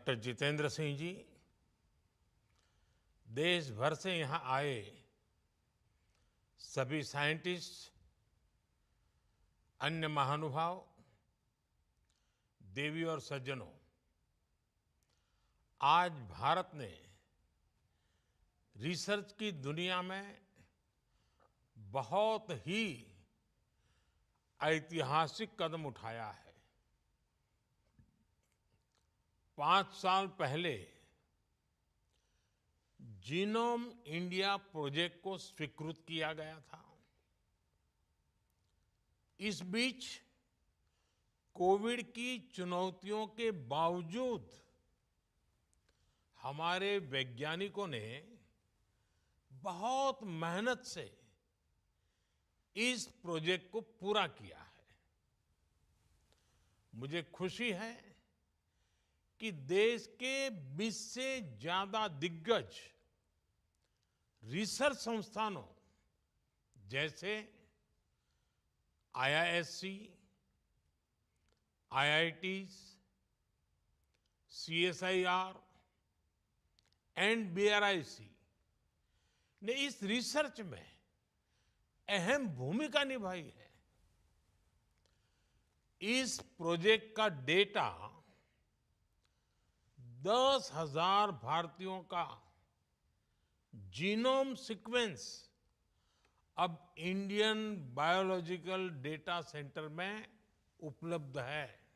Doctor Jitendra Singh ji देश भर से यहाँ आए सभी साइंटिस्ट, अन्य महानुभाव, देवी और सज्जनों, आज भारत ने रिसर्च की दुनिया में बहुत ही ऐतिहासिक कदम उठाया है। 5 साल पहले जीनोम इंडिया प्रोजेक्ट को स्वीकृत किया गया था। इस बीच कोविड की चुनौतियों के बावजूद हमारे वैज्ञानिकों ने बहुत मेहनत से इस प्रोजेक्ट को पूरा किया है। मुझे खुशी है कि देश के 20 से ज्यादा दिग्गज रिसर्च संस्थानों जैसे IISc, IITs, CSIR and BRIC ने इस रिसर्च में अहम भूमिका निभाई है। इस प्रोजेक्ट का डेटा 10,000 भारतीयों का जीनोम सीक्वेंस अब इंडियन बायोलॉजिकल डेटा सेंटर में उपलब्ध है।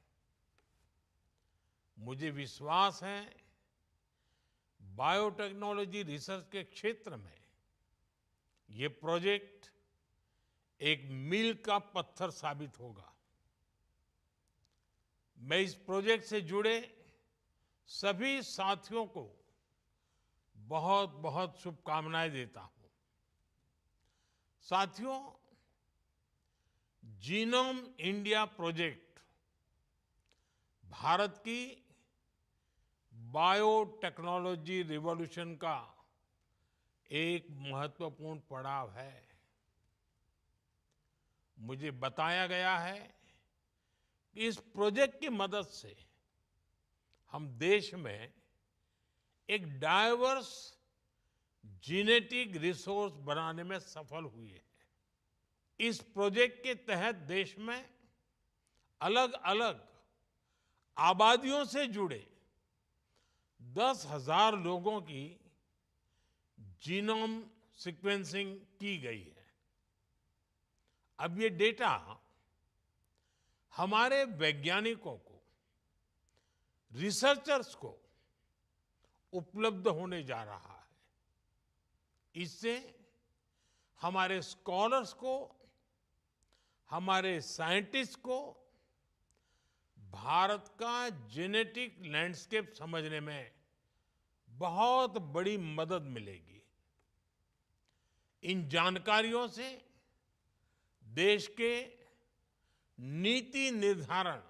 मुझे विश्वास है बायोटेक्नोलॉजी रिसर्च के क्षेत्र में ये प्रोजेक्ट एक मील का पत्थर साबित होगा। मैं इस प्रोजेक्ट से जुड़े सभी साथियों को बहुत बहुत शुभकामनाएं देता हूं। साथियों, जीनोम इंडिया प्रोजेक्ट भारत की बायोटेक्नोलॉजी रिवॉल्यूशन का एक महत्वपूर्ण पड़ाव है। मुझे बताया गया है कि इस प्रोजेक्ट की मदद से हम देश में एक डाइवर्स जेनेटिक रिसोर्स बनाने में सफल हुए हैं। इस प्रोजेक्ट के तहत देश में अलग अलग आबादियों से जुड़े 10,000 लोगों की जीनोम सीक्वेंसिंग की गई है। अब ये डेटा हमारे वैज्ञानिकों को, रिसर्चर्स को उपलब्ध होने जा रहा है। इससे हमारे स्कॉलर्स को, हमारे साइंटिस्ट को भारत का जेनेटिक लैंडस्केप समझने में बहुत बड़ी मदद मिलेगी। इन जानकारियों से देश के नीति निर्धारण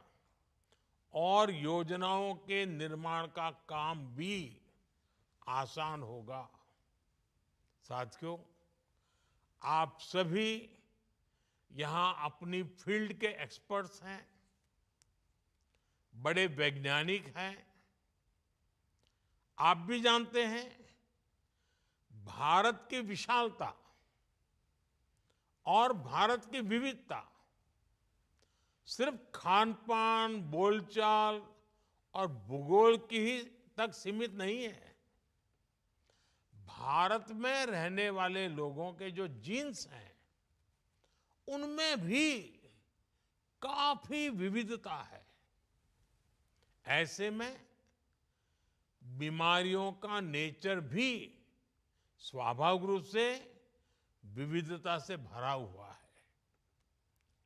और योजनाओं के निर्माण का काम भी आसान होगा। साथियों, आप सभी यहां अपनी फील्ड के एक्सपर्ट्स हैं, बड़े वैज्ञानिक हैं। आप भी जानते हैं भारत की विशालता और भारत की विविधता सिर्फ खान-पान, बोलचाल और भूगोल की ही तक सीमित नहीं है। भारत में रहने वाले लोगों के जो जीन्स हैं, उनमें भी काफी विविधता है। ऐसे में बीमारियों का नेचर भी स्वाभाविक रूप से विविधता से भरा हुआ है।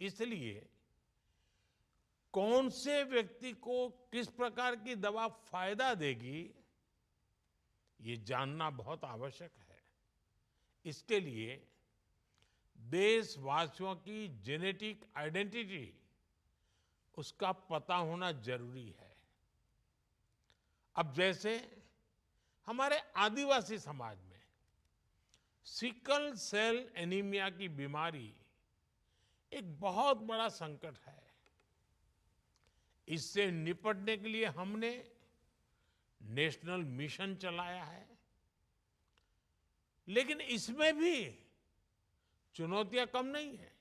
इसलिए कौन से व्यक्ति को किस प्रकार की दवा फायदा देगी, ये जानना बहुत आवश्यक है। इसके लिए देशवासियों की जेनेटिक आइडेंटिटी, उसका पता होना जरूरी है। अब जैसे हमारे आदिवासी समाज में सिकल सेल एनीमिया की बीमारी एक बहुत बड़ा संकट है। इससे निपटने के लिए हमने नेशनल मिशन चलाया है। लेकिन इसमें भी चुनौतियां कम नहीं है।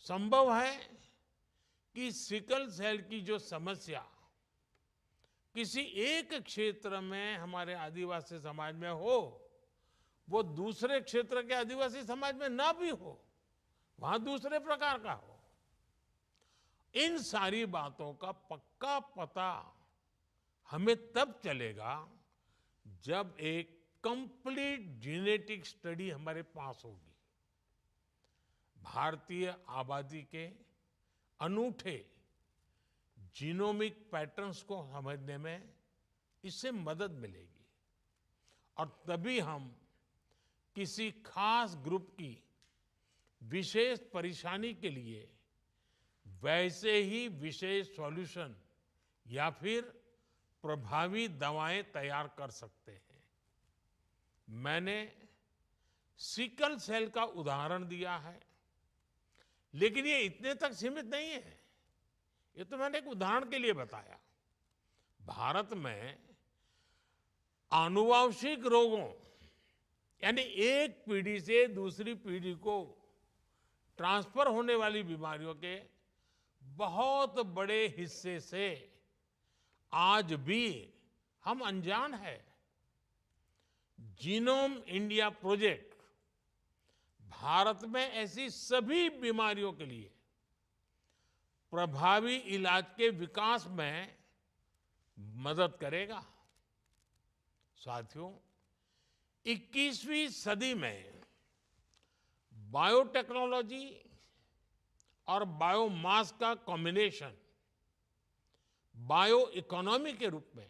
संभव है कि सिकल सेल की जो समस्या किसी एक क्षेत्र में हमारे आदिवासी समाज में हो, वो दूसरे क्षेत्र के आदिवासी समाज में ना भी हो, वहां दूसरे प्रकार का हो। इन सारी बातों का पक्का पता हमें तब चलेगा जब एक कंप्लीट जेनेटिक स्टडी हमारे पास होगी। भारतीय आबादी के अनूठे जीनोमिक पैटर्न्स को समझने में इससे मदद मिलेगी और तभी हम किसी खास ग्रुप की विशेष परेशानी के लिए वैसे ही विशेष सॉल्यूशन या फिर प्रभावी दवाएं तैयार कर सकते हैं। मैंने सिकल सेल का उदाहरण दिया है, लेकिन ये इतने तक सीमित नहीं है। ये तो मैंने एक उदाहरण के लिए बताया। भारत में आनुवंशिक रोगों यानी एक पीढ़ी से दूसरी पीढ़ी को ट्रांसफर होने वाली बीमारियों के बहुत बड़े हिस्से से आज भी हम अनजान हैं। जीनोम इंडिया प्रोजेक्ट भारत में ऐसी सभी बीमारियों के लिए प्रभावी इलाज के विकास में मदद करेगा। साथियों, 21वीं सदी में बायोटेक्नोलॉजी और बायोमास का कॉम्बिनेशन बायो इकोनॉमी के रूप में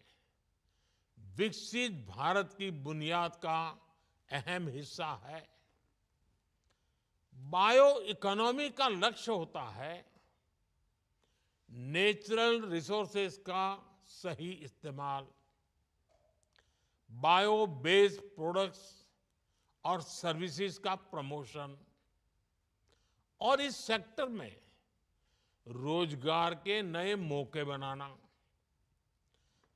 विकसित भारत की बुनियाद का अहम हिस्सा है। बायो इकोनॉमी का लक्ष्य होता है नेचुरल रिसोर्सेज का सही इस्तेमाल, बायो बेस्ड प्रोडक्ट्स और सर्विसेज का प्रमोशन और इस सेक्टर में रोजगार के नए मौके बनाना।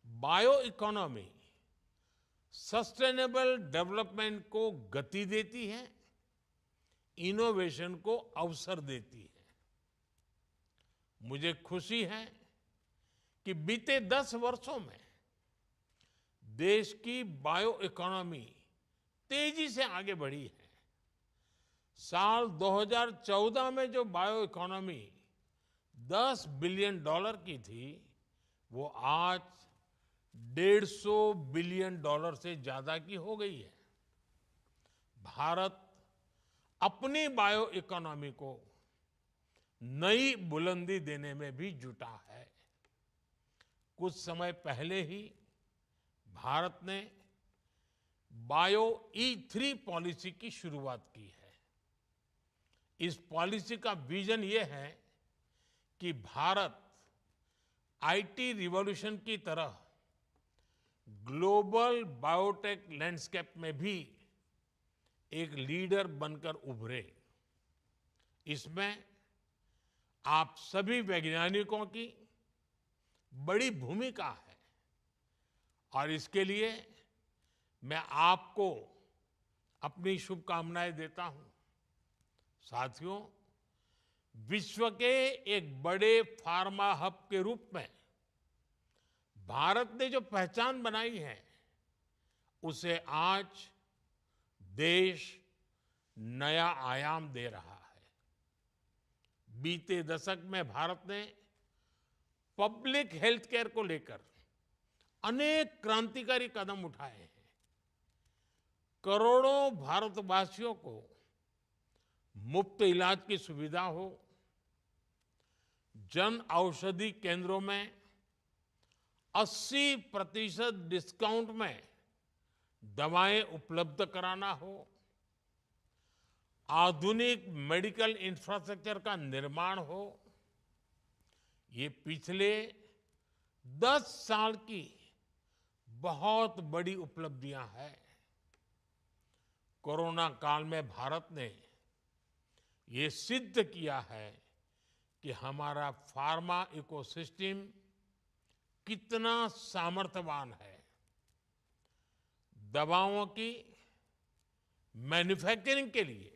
बायो इकोनॉमी सस्टेनेबल डेवलपमेंट को गति देती है, इनोवेशन को अवसर देती है। मुझे खुशी है कि बीते 10 वर्षों में देश की बायो इकोनॉमी तेजी से आगे बढ़ी है। साल 2014 में जो बायो इकोनॉमी $10 बिलियन की थी, वो आज $150 बिलियन से ज्यादा की हो गई है। भारत अपनी बायो इकोनॉमी को नई बुलंदी देने में भी जुटा है। कुछ समय पहले ही भारत ने बायो E3 पॉलिसी की शुरुआत की है। इस पॉलिसी का विजन ये है कि भारत आईटी रिवॉल्यूशन की तरह ग्लोबल बायोटेक लैंडस्केप में भी एक लीडर बनकर उभरे। इसमें आप सभी वैज्ञानिकों की बड़ी भूमिका है और इसके लिए मैं आपको अपनी शुभकामनाएं देता हूं। साथियों, विश्व के एक बड़े फार्मा हब के रूप में भारत ने जो पहचान बनाई है, उसे आज देश नया आयाम दे रहा है। बीते दशक में भारत ने पब्लिक हेल्थ केयर को लेकर अनेक क्रांतिकारी कदम उठाए हैं। करोड़ों भारतवासियों को मुफ्त इलाज की सुविधा हो, जन औषधि केंद्रों में 80% डिस्काउंट में दवाएं उपलब्ध कराना हो, आधुनिक मेडिकल इंफ्रास्ट्रक्चर का निर्माण हो, ये पिछले 10 साल की बहुत बड़ी उपलब्धियां हैं। कोरोना काल में भारत ने ये सिद्ध किया है कि हमारा फार्मा इकोसिस्टम कितना सामर्थ्यवान है। दवाओं की मैन्युफैक्चरिंग के लिए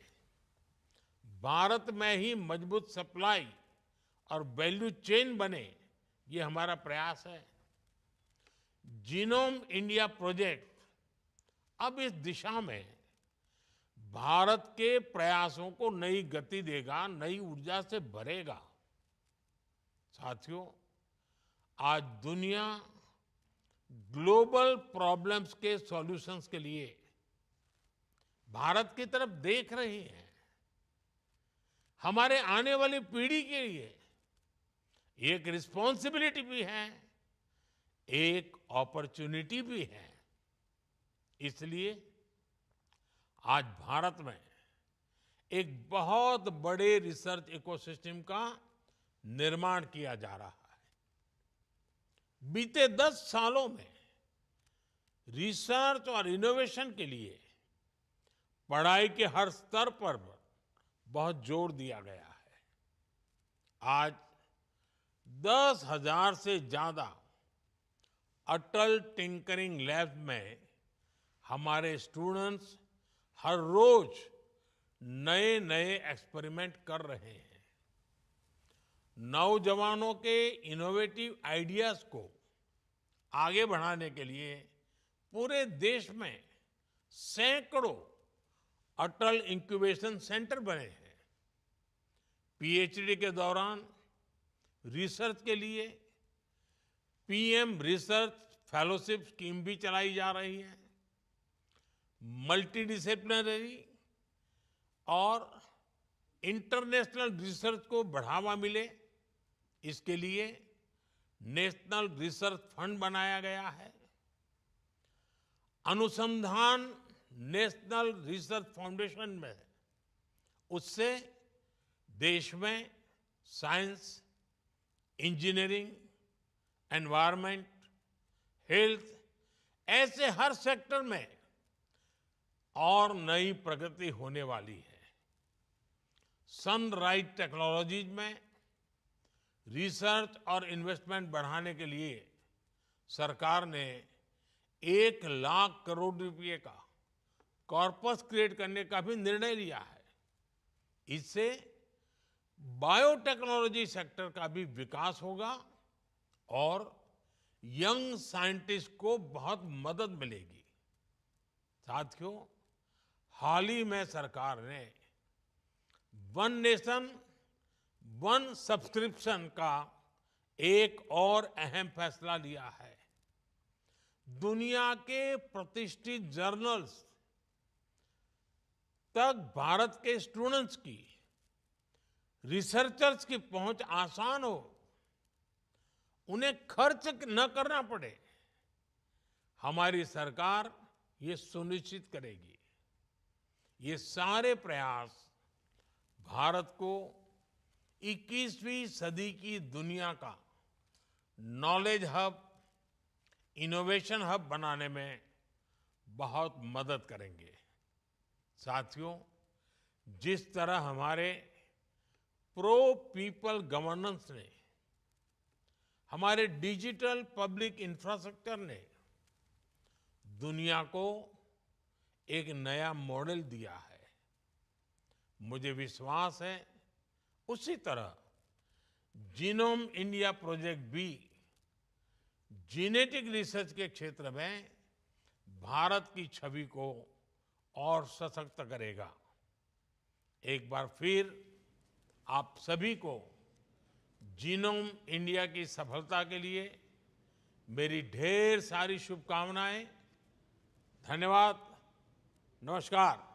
भारत में ही मजबूत सप्लाई और वैल्यू चेन बने, ये हमारा प्रयास है। जीनोम इंडिया प्रोजेक्ट अब इस दिशा में भारत के प्रयासों को नई गति देगा, नई ऊर्जा से भरेगा। साथियों, आज दुनिया ग्लोबल प्रॉब्लम्स के सॉल्यूशंस के लिए भारत की तरफ देख रही है। हमारे आने वाली पीढ़ी के लिए एक रिस्पॉन्सिबिलिटी भी है, एक अपॉर्चुनिटी भी है। इसलिए आज भारत में एक बहुत बड़े रिसर्च इकोसिस्टम का निर्माण किया जा रहा है। बीते 10 सालों में रिसर्च और इनोवेशन के लिए पढ़ाई के हर स्तर पर बहुत जोर दिया गया है। आज 10,000 से ज्यादा अटल टिंकरिंग लैब में हमारे स्टूडेंट्स हर रोज नए नए एक्सपेरिमेंट कर रहे हैं। नौजवानों के इनोवेटिव आइडियाज को आगे बढ़ाने के लिए पूरे देश में सैकड़ों अटल इंक्यूबेशन सेंटर बने हैं। पीएचडी के दौरान रिसर्च के लिए पीएम रिसर्च फेलोशिप स्कीम भी चलाई जा रही है। मल्टी डिसिप्लिनरी और इंटरनेशनल रिसर्च को बढ़ावा मिले, इसके लिए नेशनल रिसर्च फंड बनाया गया है। अनुसंधान नेशनल रिसर्च फाउंडेशन में, उससे देश में साइंस, इंजीनियरिंग, एनवायरनमेंट, हेल्थ, ऐसे हर सेक्टर में और नई प्रगति होने वाली है। सनराइज टेक्नोलॉजीज में रिसर्च और इन्वेस्टमेंट बढ़ाने के लिए सरकार ने 1 लाख करोड़ रुपए का कॉर्पस क्रिएट करने का भी निर्णय लिया है। इससे बायोटेक्नोलॉजी सेक्टर का भी विकास होगा और यंग साइंटिस्ट को बहुत मदद मिलेगी। साथियों, हाल ही में सरकार ने वन नेशन वन सब्सक्रिप्शन का एक और अहम फैसला लिया है। दुनिया के प्रतिष्ठित जर्नल्स तक भारत के स्टूडेंट्स की, रिसर्चर्स की पहुंच आसान हो, उन्हें खर्च न करना पड़े, हमारी सरकार ये सुनिश्चित करेगी। ये सारे प्रयास भारत को 21वीं सदी की दुनिया का नॉलेज हब, इनोवेशन हब बनाने में बहुत मदद करेंगे। साथियों, जिस तरह हमारे प्रो पीपल गवर्नेंस ने, हमारे डिजिटल पब्लिक इंफ्रास्ट्रक्चर ने दुनिया को एक नया मॉडल दिया है, मुझे विश्वास है उसी तरह जीनोम इंडिया प्रोजेक्ट भी जेनेटिक रिसर्च के क्षेत्र में भारत की छवि को और सशक्त करेगा। एक बार फिर आप सभी को जीनोम इंडिया की सफलता के लिए मेरी ढेर सारी शुभकामनाएं। धन्यवाद। नमस्कार।